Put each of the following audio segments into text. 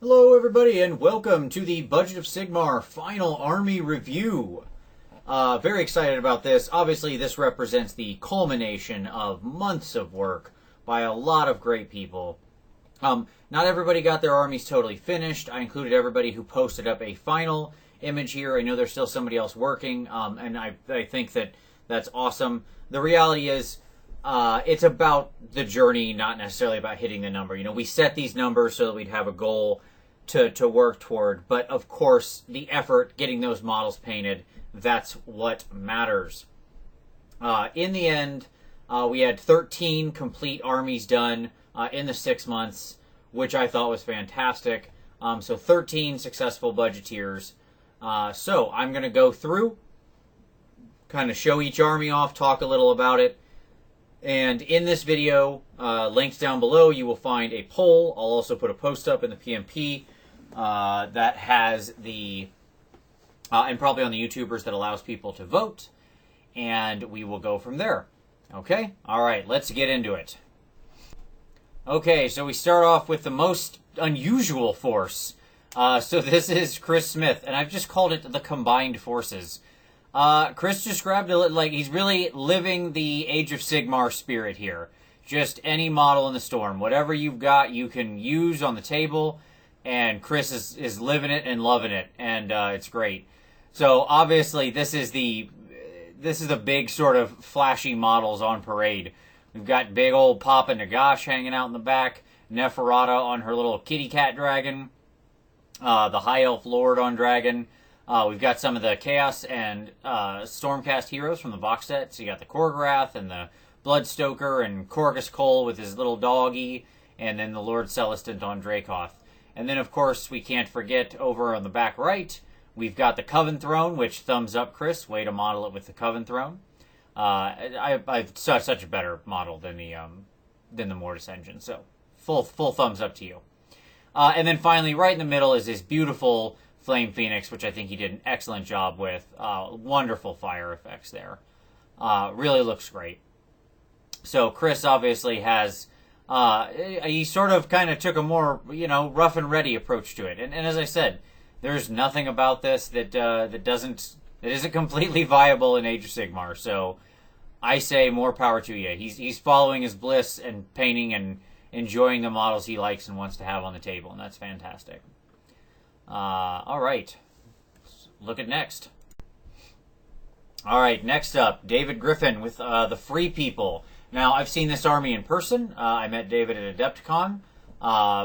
Hello everybody and welcome to the Budget of Sigmar Final Army Review. Very excited about this. Obviously this represents the culmination of months of work by a lot of great people. Not everybody got their armies totally finished. I included everybody who posted up a final image here. I know there's still somebody else working, and I think that's awesome. The reality is it's about the journey, not necessarily about hitting the number. You know, we set these numbers so that we'd have a goal to work toward, but of course the effort, getting those models painted, that's what matters. In the end, we had 13 complete armies done in the 6 months, which I thought was fantastic. So 13 successful budgeteers. So I'm going to go through, kind of show each army off, talk a little about it. And in this video, links down below, you will find a poll. I'll also put a post up in the PMP that has the, and probably on the YouTubers, that allows people to vote. And we will go from there. Okay? All right, let's get into it. Okay, so we start off with the most unusual force. So this is Chris Smith, and I've just called it the Combined Forces. Chris described it like he's really living the Age of Sigmar spirit here. Just any model in the storm. Whatever you've got, you can use on the table, and Chris is living it and loving it, and it's great. So obviously this is the big sort of flashy models on parade. We've got big old Papa Nagash hanging out in the back, Neferata on her little kitty cat dragon, the High Elf Lord on dragon. We've got some of the Chaos and Stormcast heroes from the box set. So you got the Korgorath and the Bloodstoker and Korgus Cole with his little doggy, and then the Lord Celestant on Dracoth. And then, of course, we can't forget over on the back right, we've got the Coven Throne, which thumbs up, Chris. Way to model it with the Coven Throne. I've such a better model than the Mortis engine, so full thumbs up to you. And then finally, right in the middle is this beautiful Flame Phoenix, which I think he did an excellent job with. Wonderful fire effects there. Really looks great. So Chris obviously has, he sort of kind of took a more, rough and ready approach to it. And as I said, there's nothing about this that isn't completely viable in Age of Sigmar. So I say more power to you. He's following his bliss and painting and enjoying the models he likes and wants to have on the table, and that's fantastic. All right, let's look at next. All right, next up, David Griffin with the Free People. Now, I've seen this army in person. I met David at Adepticon.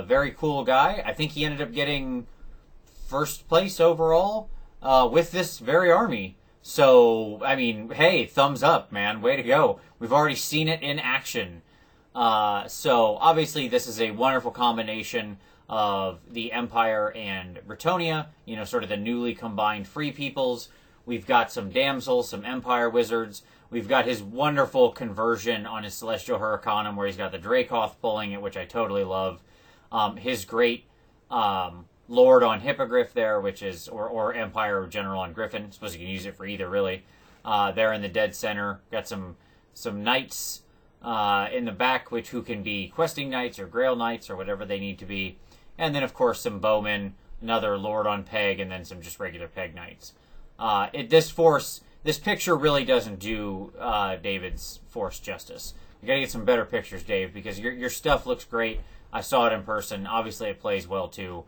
Very cool guy. I think he ended up getting first place overall with this very army. So, I mean, hey, thumbs up, man. Way to go. We've already seen it in action. So, obviously, this is a wonderful combination of the Empire and Bretonnia, sort of the newly combined Free Peoples. We've got some Damsels, some Empire Wizards. We've got his wonderful conversion on his Celestial Huracanum, where he's got the Dracoth pulling it, which I totally love. His great Lord on Hippogriff there, which is, or Empire General on Griffin. I suppose you can use it for either, really. There in the dead center. Got some Knights in the back, who can be Questing Knights or Grail Knights or whatever they need to be. And then, of course, some Bowmen, another Lord on Peg, and then some just regular Peg Knights. This picture really doesn't do David's force justice. You got to get some better pictures, Dave, because your stuff looks great. I saw it in person. Obviously, it plays well, too.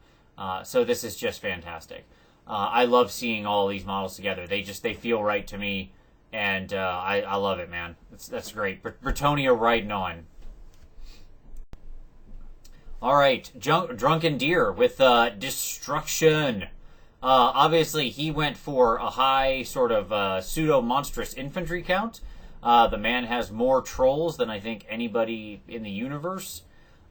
So this is just fantastic. I love seeing all these models together. They feel right to me, and I love it, man. That's great. Bretonnia riding on. All right, Drunken Deer with Destruction. Obviously, he went for a high sort of pseudo-monstrous infantry count. The man has more trolls than I think anybody in the universe.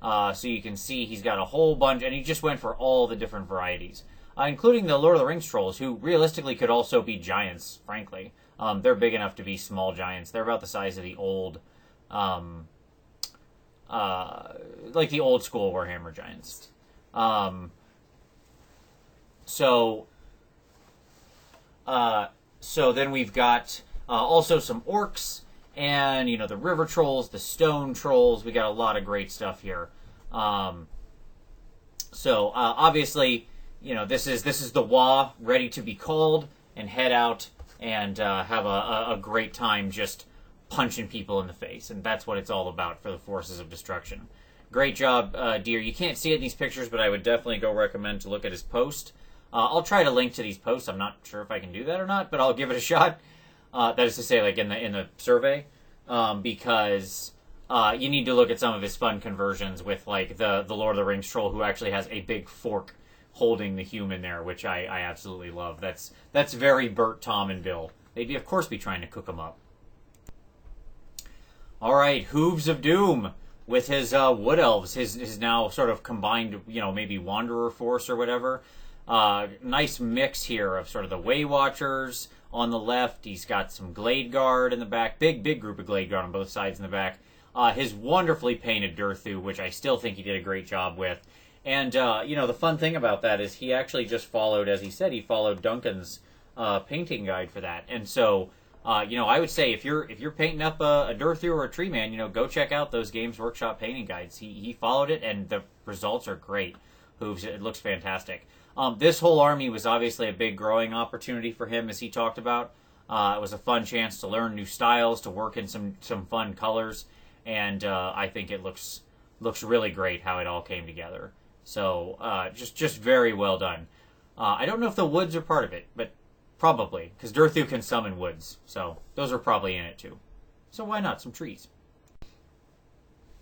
So you can see he's got a whole bunch, and he just went for all the different varieties, including the Lord of the Rings trolls, who realistically could also be giants, frankly. They're big enough to be small giants. They're about the size of the old, like the old school Warhammer giants. So then we've got also some orcs, and the river trolls, the stone trolls. We got a lot of great stuff here. So obviously, you know, this is the Wa ready to be called and head out and have a great time just punching people in the face, and that's what it's all about for the Forces of Destruction. Great job, Deer. You can't see it in these pictures, but I would definitely go recommend to look at his post. I'll try to link to these posts. I'm not sure if I can do that or not, but I'll give it a shot. That is to say, like in the survey, because you need to look at some of his fun conversions with like the Lord of the Rings troll who actually has a big fork holding the human there, which I absolutely love. That's very Bert, Tom, and Bill. They'd of course be trying to cook him up. All right, Hooves of Doom with his Wood Elves, his now sort of combined, you know, maybe Wanderer force or whatever. Nice mix here of sort of the Way Watchers on the left. He's got some Glade Guard in the back. Big group of Glade Guard on both sides in the back. His wonderfully painted Durthu, which I still think he did a great job with. And, you know, the fun thing about that is he actually just followed, as he said, he followed Duncan's painting guide for that. And so, you know, I would say if you're painting up a Durthu or a Tree Man, you know, go check out those Games Workshop painting guides. He followed it, and the results are great. Hooves, it looks fantastic. This whole army was obviously a big growing opportunity for him, as he talked about. It was a fun chance to learn new styles, to work in some fun colors, and I think it looks really great how it all came together. So just very well done. I don't know if the woods are part of it, but probably, because Durthu can summon woods, so those are probably in it too. So why not some trees?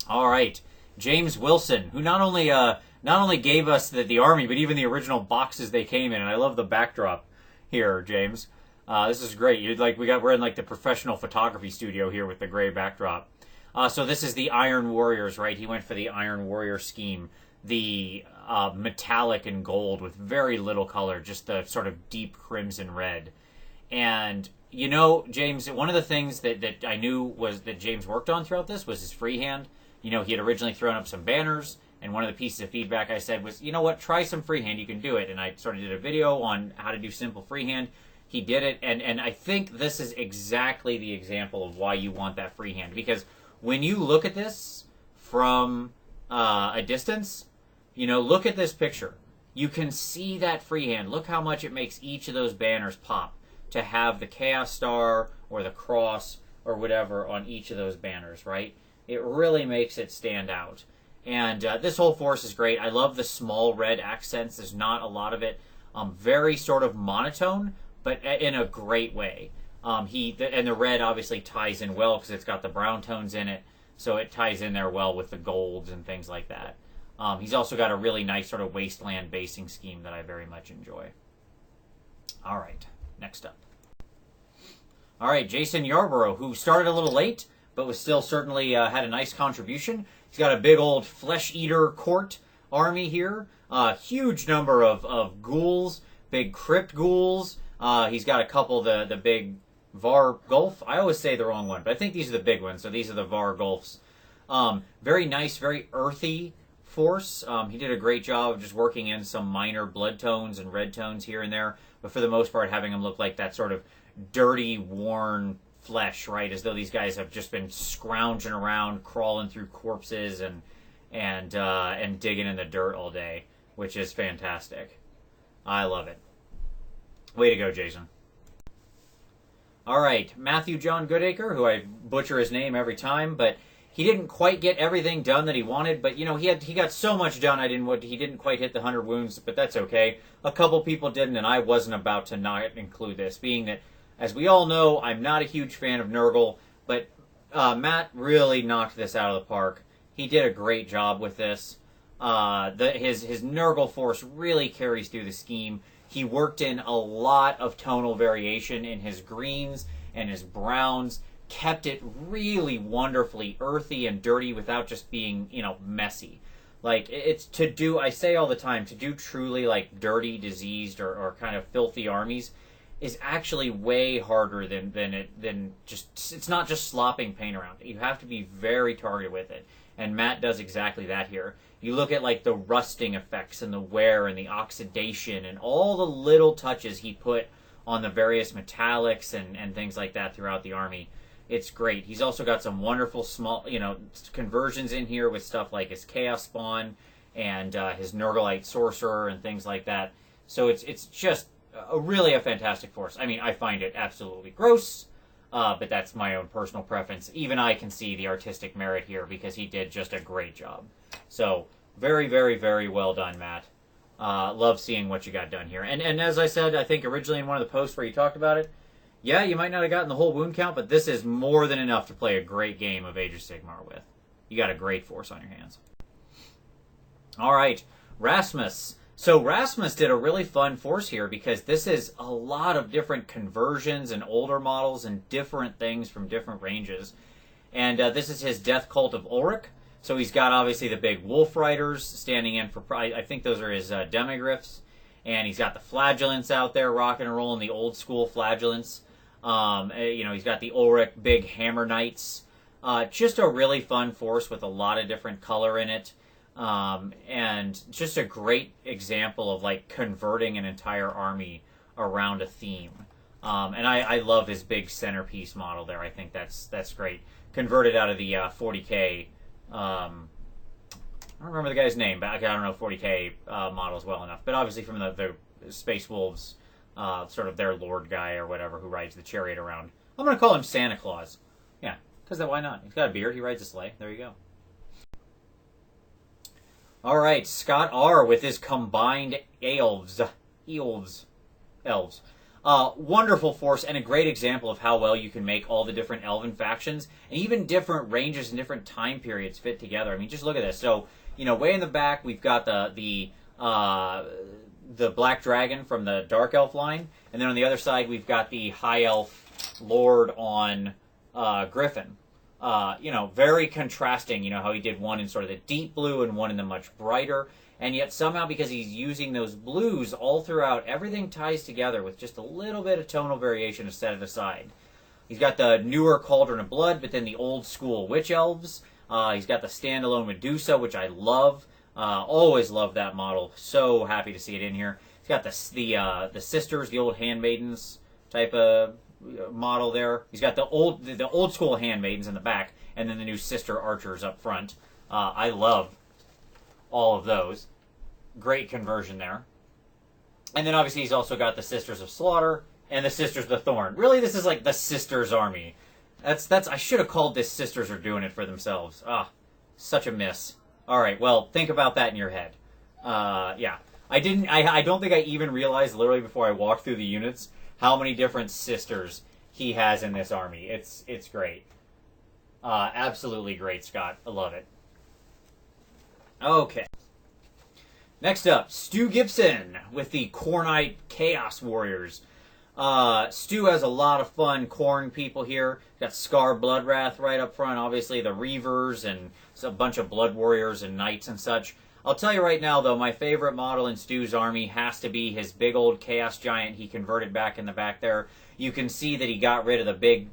All right, James Wilson, who not only gave us the army, but even the original boxes they came in, and I love the backdrop here, James. This is great. We're in like the professional photography studio here with the gray backdrop. So this is the Iron Warriors, right? He went for the Iron Warrior scheme. The metallic and gold with very little color, just the sort of deep crimson red. And, you know, James, one of the things that I knew was that James worked on throughout this was his freehand. You know, he had originally thrown up some banners, and one of the pieces of feedback I said was, you know what, try some freehand, you can do it. And I sort of did a video on how to do simple freehand. He did it, and I think this is exactly the example of why you want that freehand. Because when you look at this from a distance, you know, look at this picture. You can see that freehand. Look how much it makes each of those banners pop to have the Chaos Star or the Cross or whatever on each of those banners, right? It really makes it stand out. And this whole force is great. I love the small red accents. There's not a lot of it. Very sort of monotone, but in a great way. And the red obviously ties in well because it's got the brown tones in it, so it ties in there well with the golds and things like that. He's also got a really nice sort of wasteland basing scheme that I very much enjoy. All right, next up. All right, Jason Yarborough, who started a little late, but was still certainly had a nice contribution. He's got a big old Flesheater court army here. Huge number of ghouls, big crypt ghouls. He's got a couple of the big Var Gulf. I always say the wrong one, but I think these are the big ones. So these are the Var Gulfs. Very nice, very earthy force. He did a great job of just working in some minor blood tones and red tones here and there, but for the most part having them look like that sort of dirty, worn flesh, right? As though these guys have just been scrounging around, crawling through corpses and digging in the dirt all day, which is fantastic. I love it. Way to go, Jason. All right, Matthew John Goodacre, who I butcher his name every time, but he didn't quite get everything done that he wanted, but you know he got so much done. He didn't quite hit the 100 wounds, but that's okay. A couple people didn't, and I wasn't about to not include this, being that, as we all know, I'm not a huge fan of Nurgle, but Matt really knocked this out of the park. He did a great job with this. His Nurgle force really carries through the scheme. He worked in a lot of tonal variation in his greens and his browns, kept it really wonderfully earthy and dirty without just being, you know, messy. Like, it's to do, I say all the time, to do truly, like, dirty, diseased, or kind of filthy armies is actually way harder than just, it's not just slopping paint around. You have to be very targeted with it. And Matt does exactly that here. You look at, like, the rusting effects and the wear and the oxidation and all the little touches he put on the various metallics and things like that throughout the army. It's great. He's also got some wonderful small, you know, conversions in here with stuff like his Chaos Spawn and his Nurglite Sorcerer and things like that. So it's just really a fantastic force. I mean, I find it absolutely gross, but that's my own personal preference. Even I can see the artistic merit here because he did just a great job. So very, very, very well done, Matt. Love seeing what you got done here. And as I said, I think originally in one of the posts where you talked about it, yeah, you might not have gotten the whole wound count, but this is more than enough to play a great game of Age of Sigmar with. You got a great force on your hands. All right, Rasmus. So Rasmus did a really fun force here because this is a lot of different conversions and older models and different things from different ranges. And this is his Death Cult of Ulric. So he's got obviously the big Wolf Riders standing in for, I think those are his Demigryphs. And he's got the Flagellants out there rocking and rolling, the old school Flagellants. He's got the Ulric big Hammer Knights. Just a really fun force with a lot of different color in it. And just a great example of like converting an entire army around a theme. And I love his big centerpiece model there. I think that's great. Converted out of the 40K. I don't remember the guy's name, but I don't know 40K models well enough. But obviously from the Space Wolves, sort of their lord guy or whatever who rides the chariot around. I'm going to call him Santa Claus. Yeah, because why not? He's got a beard. He rides a sleigh. There you go. All right, Scott R. with his combined Elves. Wonderful force and a great example of how well you can make all the different Elven factions and even different ranges and different time periods fit together. I mean, just look at this. So, way in the back we've got the Black Dragon from the Dark Elf line, and then on the other side we've got the High Elf Lord on Griffin. Very contrasting, how he did one in sort of the deep blue and one in the much brighter. And yet somehow, because he's using those blues all throughout, everything ties together with just a little bit of tonal variation to set it aside. He's got the newer Cauldron of Blood, but then the old school Witch Elves. He's got the standalone Medusa, which I love. Always love that model. So happy to see it in here. He's got the sisters, the old handmaidens type of model there. He's got the old school handmaidens in the back, and then the new sister archers up front. I love all of those. Great conversion there. And then obviously he's also got the Sisters of Slaughter and the Sisters of the Thorn. Really, this is like the Sisters Army. That's I should have called this Sisters Are Doing It for Themselves. Such a miss. All right, well, think about that in your head. Yeah. I don't think I even realized literally before I walked through the units how many different sisters he has in this army. It's great. Absolutely great, Scott. I love it. Okay. Next up, Stu Gibson with the Khornite Chaos Warriors. Stu has a lot of fun Khorn people here. Got Scar Bloodwrath right up front, obviously the Reavers and a bunch of Blood Warriors and Knights and such. I'll tell you right now, though, my favorite model in Stu's army has to be his big old Chaos Giant he converted back in the back there. You can see that he got rid of the big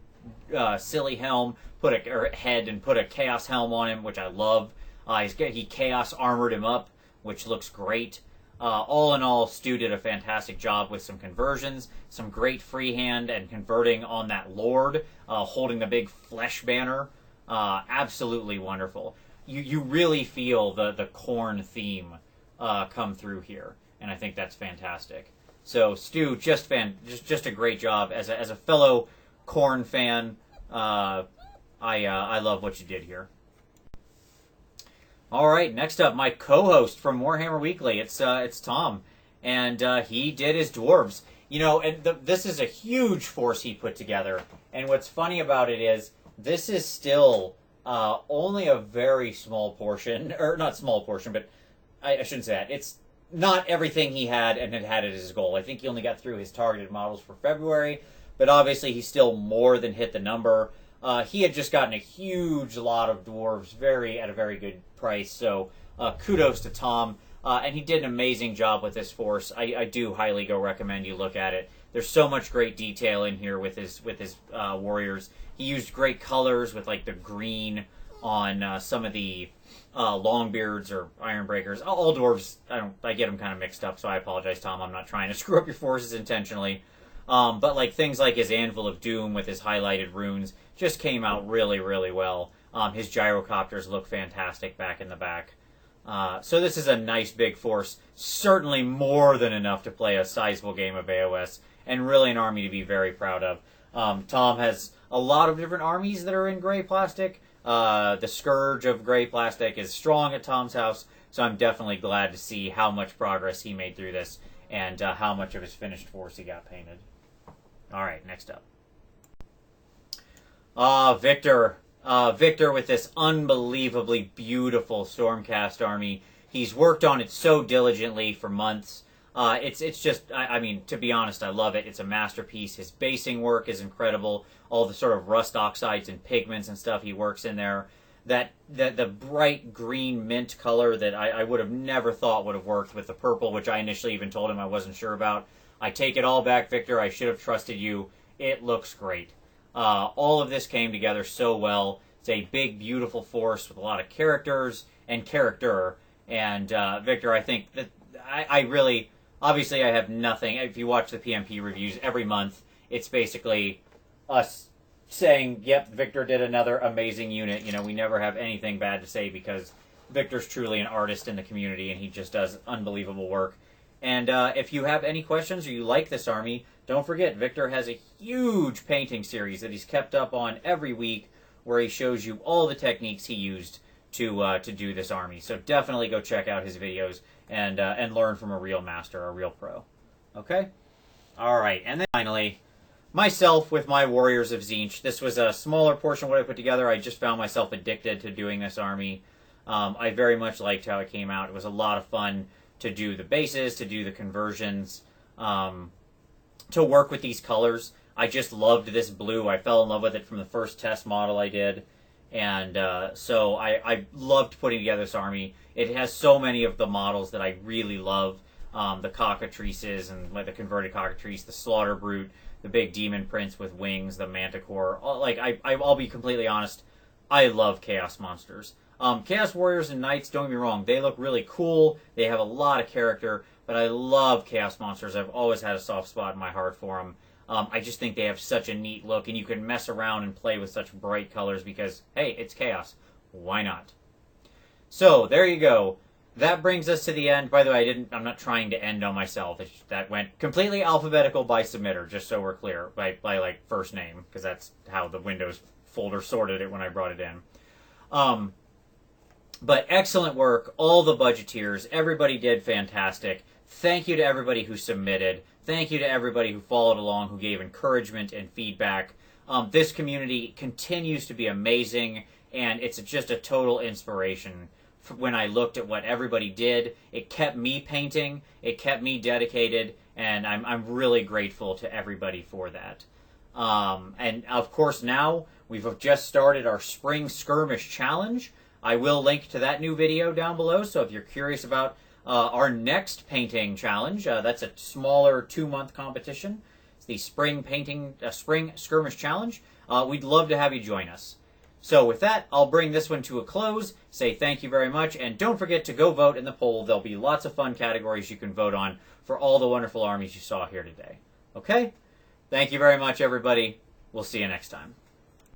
silly helm, head, and put a Chaos Helm on him, which I love. He Chaos Armored him up, which looks great. All in all, Stu did a fantastic job with some conversions, some great freehand and converting on that Lord, holding the big flesh banner. Absolutely wonderful. You really feel the Khorn theme come through here, and I think that's fantastic. So Stu, just a great job as a fellow Khorn fan. I love what you did here. All right, next up, my co-host from Warhammer Weekly. It's Tom, and he did his dwarves. This is a huge force he put together. And what's funny about it is this is still only a very small portion, or not small portion, but I shouldn't say that. It's not everything he had and had it as his goal. I think he only got through his targeted models for February, but obviously he still more than hit the number. He had just gotten a huge lot of dwarves at a very good price, so kudos to Tom. And he did an amazing job with this force. I do highly recommend you look at it. There's so much great detail in here with his warriors. He used great colors with like the green on some of the Longbeards or Ironbreakers. All dwarves, I get them kind of mixed up, so I apologize, Tom. I'm not trying to screw up your forces intentionally. But like things like his Anvil of Doom with his highlighted runes just came out really, really well. His gyrocopters look fantastic back in the back. So this is a nice big force, certainly more than enough to play a sizable game of AOS, and really an army to be very proud of. Tom has a lot of different armies that are in gray plastic. The Scourge of gray plastic is strong at Tom's house, so I'm definitely glad to see how much progress he made through this, and how much of his finished force he got painted. Alright, next up. Victor. Victor with this unbelievably beautiful Stormcast army. He's worked on it so diligently for months. It's just, I mean, to be honest, I love it. It's a masterpiece. His basing work is incredible. All the sort of rust oxides and pigments and stuff he works in there. The bright green mint color that I would have never thought would have worked with the purple, which I initially even told him I wasn't sure about. I take it all back, Victor. I should have trusted you. It looks great. All of this came together so well. It's a big, beautiful force with a lot of characters and character. And Victor, I think that I really, obviously I have nothing. If you watch the PMP reviews every month, it's basically us saying, yep, Victor did another amazing unit. You know, we never have anything bad to say because Victor's truly an artist in the community and he just does unbelievable work. And if you have any questions or you like this army, don't forget, Victor has a huge painting series that he's kept up on every week where he shows you all the techniques he used to do this army. So definitely go check out his videos and learn from a real master, a real pro. Okay? All right, and then finally, myself with my Warriors of Tzeentch. This was a smaller portion of what I put together. I just found myself addicted to doing this army. I very much liked how it came out. It was a lot of fun to do the bases, to do the conversions, to work with these colors. I just loved this blue. I fell in love with it from the first test model I did. And so I loved putting together this army. It has so many of the models that I really love. The cockatrices and the converted cockatrice, the slaughter brute, the big demon prince with wings, the manticore. I'll be completely honest, I love chaos monsters. Chaos warriors and knights, don't get me wrong, they look really cool. They have a lot of character, but I love chaos monsters. I've always had a soft spot in my heart for them. I just think they have such a neat look, and you can mess around and play with such bright colors because, hey, it's chaos. Why not? So, there you go. That brings us to the end. By the way, I'm not trying to end on myself. That went completely alphabetical by submitter, just so we're clear, by like first name, because that's how the Windows folder sorted it when I brought it in. But excellent work, all the budgeteers. Everybody did fantastic. Thank you to everybody who submitted. Thank you to everybody who followed along, who gave encouragement and feedback. This community continues to be amazing, and it's just a total inspiration. When I looked at what everybody did, it kept me painting, it kept me dedicated, and I'm really grateful to everybody for that. And of course now, we've just started our Spring Skirmish Challenge. I will link to that new video down below, so if you're curious about our next painting challenge, that's a smaller 2-month competition. It's the Spring Skirmish Challenge. We'd love to have you join us. So with that, I'll bring this one to a close, say thank you very much, and don't forget to go vote in the poll. There'll be lots of fun categories you can vote on for all the wonderful armies you saw here today. Okay? Thank you very much, everybody. We'll see you next time.